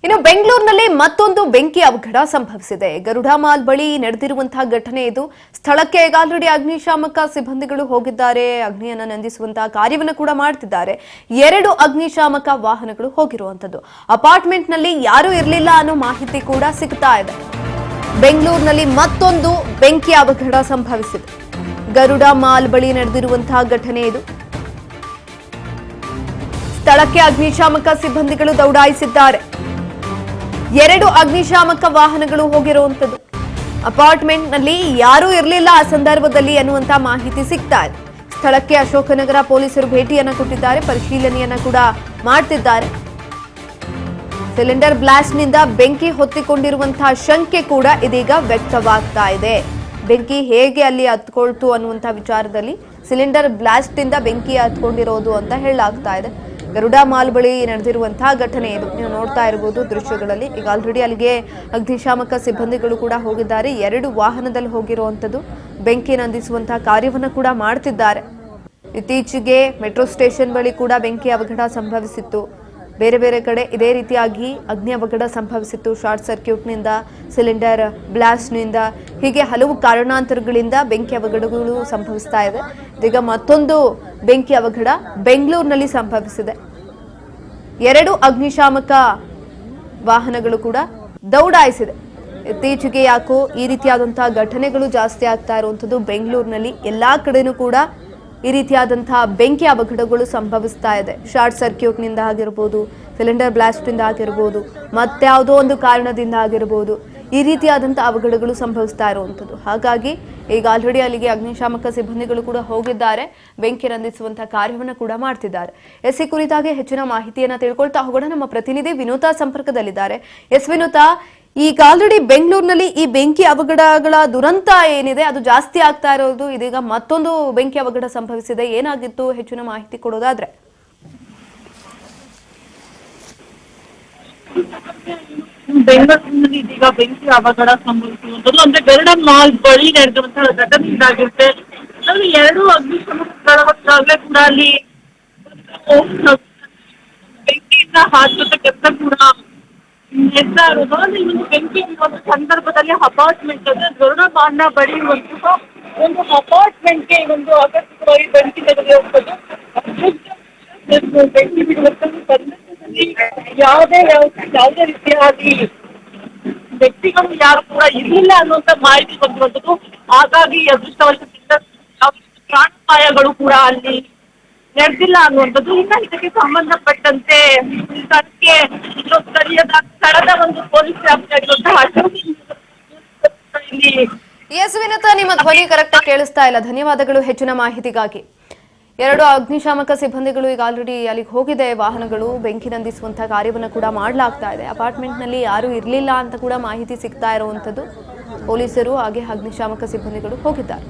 ಇನ್ನು ಬೆಂಗಳೂರಿನಲ್ಲಿ ಮತ್ತೊಂದು ಬೆಂಕಿ ಅವಘಡ ಸಂಭವಿಸಿದೆ. ಗರುಡ ಮಾಲ್ ಬಳಿ ನಡೆದಿರುವಂತಹ ಘಟನೆ ಇದು. ಸ್ಥಳಕ್ಕೆ ಈಗ ಆಲ್ರೆಡಿ ಅಗ್ನಿಶಾಮಕ ಸಿಬ್ಬಂದಿಗಳು ಹೋಗಿದ್ದಾರೆ. ಅಗ್ನಿಯನ್ನು ನಂದಿಸುವಂತಹ ಕಾರ್ಯವನ್ನು ಕೂಡ ಮಾಡ್ತಿದ್ದಾರೆ. 2 ಅಗ್ನಿಶಾಮಕ ವಾಹನಗಳು ಹೋಗಿರುವಂತದ್ದು. ಅಪಾರ್ಟ್ಮೆಂಟ್ನಲ್ಲಿ ಯಾರೂ ಇರಲಿಲ್ಲ ಅನ್ನೋ ಮಾಹಿತಿ ಕೂಡ ಸಿಗ್ತಾ ಇದೆ. ಬೆಂಗಳೂರಿನಲ್ಲಿ ಮತ್ತೊಂದು ಬೆಂಕಿ ಅವಘಡ ಸಂಭವಿಸಿದೆ. ಗರುಡ ಮಾಲ್ ಬಳಿ ನಡೆದಿರುವಂತಹ ಘಟನೆ ಇದು. ಸ್ಥಳಕ್ಕೆ ಅಗ್ನಿಶಾಮಕ ಸಿಬ್ಬಂದಿಗಳು ದೌಡಾಯಿಸಿದ್ದಾರೆ. 2 ಅಗ್ನಿಶಾಮಕ ವಾಹನಗಳು ಹೋಗಿರುವಂತದ್ದು. ಅಪಾರ್ಟ್ಮೆಂಟ್ನಲ್ಲಿ ಯಾರೂ ಇರಲಿಲ್ಲ ಆ ಸಂದರ್ಭದಲ್ಲಿ ಅನ್ನುವಂತ ಮಾಹಿತಿ ಸಿಗ್ತಾ ಇದೆ. ಸ್ಥಳಕ್ಕೆ ಅಶೋಕನಗರ ಪೊಲೀಸರು ಭೇಟಿಯನ್ನ ಕೊಟ್ಟಿದ್ದಾರೆ, ಪರಿಶೀಲನೆಯನ್ನ ಕೂಡ ಮಾಡ್ತಿದ್ದಾರೆ. ಸಿಲಿಂಡರ್ ಬ್ಲಾಸ್ಟ್ನಿಂದ ಬೆಂಕಿ ಹೊತ್ತಿಕೊಂಡಿರುವಂತಹ ಶಂಕೆ ಕೂಡ ಇದೀಗ ವ್ಯಕ್ತವಾಗ್ತಾ ಇದೆ. ಬೆಂಕಿ ಹೇಗೆ ಅಲ್ಲಿ ಹತ್ಕೊಳ್ತು ಅನ್ನುವಂಥ ವಿಚಾರದಲ್ಲಿ ಸಿಲಿಂಡರ್ ಬ್ಲಾಸ್ಟ್ನಿಂದ ಬೆಂಕಿ ಹತ್ಕೊಂಡಿರೋದು ಅಂತ ಹೇಳಲಾಗ್ತಾ ಇದೆ. ಗರುಡ ಮಾಲ್ ಬಳಿ ನಡೆದಿರುವಂತಹ ಘಟನೆ ಇದು. ನೀವು ನೋಡ್ತಾ ಇರಬಹುದು ದೃಶ್ಯಗಳಲ್ಲಿ. ಈಗ ಆಲ್ರೆಡಿ ಅಲ್ಲಿಗೆ ಅಗ್ನಿಶಾಮಕ ಸಿಬ್ಬಂದಿಗಳು ಕೂಡ ಹೋಗಿದ್ದಾರೆ. 2 ವಾಹನದಲ್ಲಿ ಹೋಗಿರುವಂಥದ್ದು. ಬೆಂಕಿ ನಂದಿಸುವಂತಹ ಕಾರ್ಯವನ್ನು ಕೂಡ ಮಾಡ್ತಿದ್ದಾರೆ. ಇತ್ತೀಚೆಗೆ ಮೆಟ್ರೋ ಸ್ಟೇಷನ್ ಬಳಿ ಕೂಡ ಬೆಂಕಿ ಅವಘಡ ಸಂಭವಿಸಿತ್ತು. ಬೇರೆ ಬೇರೆ ಕಡೆ ಇದೇ ರೀತಿಯಾಗಿ ಅಗ್ನಿ ಅವಘಡ ಸಂಭವಿಸಿತ್ತು. ಶಾರ್ಟ್ ಸರ್ಕ್ಯೂಟ್ನಿಂದ, ಸಿಲಿಂಡರ್ ಬ್ಲಾಸ್ಟ್ನಿಂದ, ಹೀಗೆ ಹಲವು ಕಾರಣಾಂತರಗಳಿಂದ ಬೆಂಕಿ ಅವಘಡಗಳು ಸಂಭವಿಸ್ತಾ ಇದೆ. ಈಗ ಮತ್ತೊಂದು ಬೆಂಕಿ ಅವಘಡ ಬೆಂಗಳೂರಿನಲ್ಲಿ ಸಂಭವಿಸಿದೆ. 2 ಅಗ್ನಿಶಾಮಕ ವಾಹನಗಳು ಕೂಡ ದೌಡಾಯಿಸಿದೆ. ಇತ್ತೀಚೆಗೆ ಯಾಕೋ ಈ ರೀತಿಯಾದಂತಹ ಘಟನೆಗಳು ಜಾಸ್ತಿ ಆಗ್ತಾ ಇರುವಂಥದ್ದು. ಬೆಂಗಳೂರಿನಲ್ಲಿ ಎಲ್ಲಾ ಕಡೆನೂ ಕೂಡ ಈ ರೀತಿಯಾದಂತಹ ಬೆಂಕಿ ಅವಘಡಗಳು ಸಂಭವಿಸ್ತಾ ಇದೆ. ಶಾರ್ಟ್ ಸರ್ಕ್ಯೂಟ್ನಿಂದ ಆಗಿರ್ಬೋದು, ಸಿಲಿಂಡರ್ ಬ್ಲಾಸ್ಟ್ನಿಂದ ಆಗಿರ್ಬೋದು, ಮತ್ಯಾವುದೋ ಒಂದು ಕಾರಣದಿಂದ ಆಗಿರ್ಬೋದು, ಈ ರೀತಿಯಾದಂತಹ ಅವಘಡಗಳು ಸಂಭವಿಸ್ತಾ ಇರುವಂಥದ್ದು. ಹಾಗಾಗಿ ಈಗ ಆಲ್ರೆಡಿ ಅಲ್ಲಿಗೆ ಅಗ್ನಿಶಾಮಕ ಸಿಬ್ಬಂದಿಗಳು ಕೂಡ ಹೋಗಿದ್ದಾರೆ. ಬೆಂಕಿ ನಂದಿಸುವಂತಹ ಕಾರ್ಯವನ್ನು ಕೂಡ ಮಾಡ್ತಿದ್ದಾರೆ. ಈ ಕುರಿತಾಗಿ ಹೆಚ್ಚಿನ ಮಾಹಿತಿಯನ್ನ ತಿಳ್ಕೊಳ್ತಾ ಹೋಗೋಣ. ನಮ್ಮ ಪ್ರತಿನಿಧಿ ವಿನೋತಾ ಸಂಪರ್ಕದಲ್ಲಿದ್ದಾರೆ. ವಿನೋತಾ, ಈಗ ಆಲ್ರೆಡಿ ಬೆಂಗಳೂರಿನಲ್ಲಿ ಈ ಬೆಂಕಿ ಅವಘಡಗಳ ದುರಂತ ಏನಿದೆ ಅದು ಜಾಸ್ತಿ ಆಗ್ತಾ ಇರೋದು. ಇದೀಗ ಮತ್ತೊಂದು ಬೆಂಕಿ ಅವಘಡ ಸಂಭವಿಸಿದೆ. ಏನಾಗಿತ್ತು, ಹೆಚ್ಚಿನ ಮಾಹಿತಿ ಕೊಡೋದಾದ್ರೆ? ಬೆಂಗಳೂರಿನಲ್ಲಿ ಇದೀಗ ಬೆಂಕಿ ಅವಘಡ ಸಂಭವಿಸಿರುವಂತದ್ದು ಅಂದ್ರೆ ಗರುಡ ಮಾಲ್ ಬಳಿ ನಡೆದಿರುವಂತಹ ಘಟನೆ ಇದಾಗಿರುತ್ತೆ. ಅದರಲ್ಲಿ 2 ಅಗ್ನಿಶಾಮಕಗಳಾಗಲೇ ಕೂಡ ಅಲ್ಲಿ ಬೆಂಕಿಯಿಂದ ಹಾಕುವಂತ ಕೆಲಸ ಕೂಡ ನಡೆಸ್ತಾ ಇರೋದು. ಅಂದ್ರೆ ಈ ಒಂದು ಬೆಂಕಿ ಇರುವಂತ ಸಂದರ್ಭದಲ್ಲಿ ಅಪಾರ್ಟ್ಮೆಂಟ್ ಅಂದ್ರೆ ಗರುಡ ಮಾಲ್ನ ಬಳಿ ಇರುವಂತಹ ಒಂದು ಅಪಾರ್ಟ್ಮೆಂಟ್ಗೆ ಈ ಒಂದು ಆಕಸ್ಮಿಕವಾಗಿ ಬೆಂಕಿ ತಗುಲಿರುವಂಥದ್ದು. ಬೆಂಕಿ ಬಿಡುವಂತ ಸಂದರ್ಭದಲ್ಲಿ ಯಾವುದೇ ರೀತಿಯಾಗಿ ವ್ಯಕ್ತಿಗಳು ಯಾರು ಕೂಡ ಇರಲಿಲ್ಲ ಅನ್ನುವಂತ ಮಾಹಿತಿ ಬಂದಿರುವಂಥದ್ದು. ಹಾಗಾಗಿ ಅದೃಷ್ಟವಶದಿಂದ ಪ್ರಾಣಾಪಾಯಗಳು ಕೂಡ ಅಲ್ಲಿ ನಡೆದಿಲ್ಲ ಅನ್ನುವಂಥದ್ದು. ಇನ್ನ ಇದಕ್ಕೆ ಸಂಬಂಧಪಟ್ಟಂತೆ ಸ್ಥಳಕ್ಕೆ ಸ್ಥಳದ ಒಂದು ಪೊಲೀಸ್ ವ್ಯಾಪ್ತಿಯಾಗಿರುವಂತಹ ಇಲ್ಲಿ ವಿನೋತಾ, ನಿಮ್ಮ ಧ್ವನಿ ಕರೆಕ್ಟ್ ಆಗಿ ಕೇಳಿಸ್ತಾ ಇಲ್ಲ. ಧನ್ಯವಾದಗಳು ಹೆಚ್ಚಿನ ಮಾಹಿತಿಗಾಗಿ. 2 ಅಗ್ನಿಶಾಮಕ ಸಿಬ್ಬಂದಿಗಳು ಈಗ ಆಲ್ರೆಡಿ ಅಲ್ಲಿಗೆ ಹೋಗಿದೆ. ವಾಹನಗಳು ಬೆಂಕಿ ನಂದಿಸುವಂತಹ ಕಾರ್ಯವನ್ನು ಕೂಡ ಮಾಡಲಾಗ್ತಾ ಇದೆ. ಅಪಾರ್ಟ್ಮೆಂಟ್ನಲ್ಲಿ ಯಾರೂ ಇರಲಿಲ್ಲ ಅಂತ ಕೂಡ ಮಾಹಿತಿ ಸಿಗ್ತಾ ಇರುವಂಥದ್ದು. ಪೊಲೀಸರು ಹಾಗೆ ಅಗ್ನಿಶಾಮಕ ಸಿಬ್ಬಂದಿಗಳು ಹೋಗಿದ್ದಾರೆ.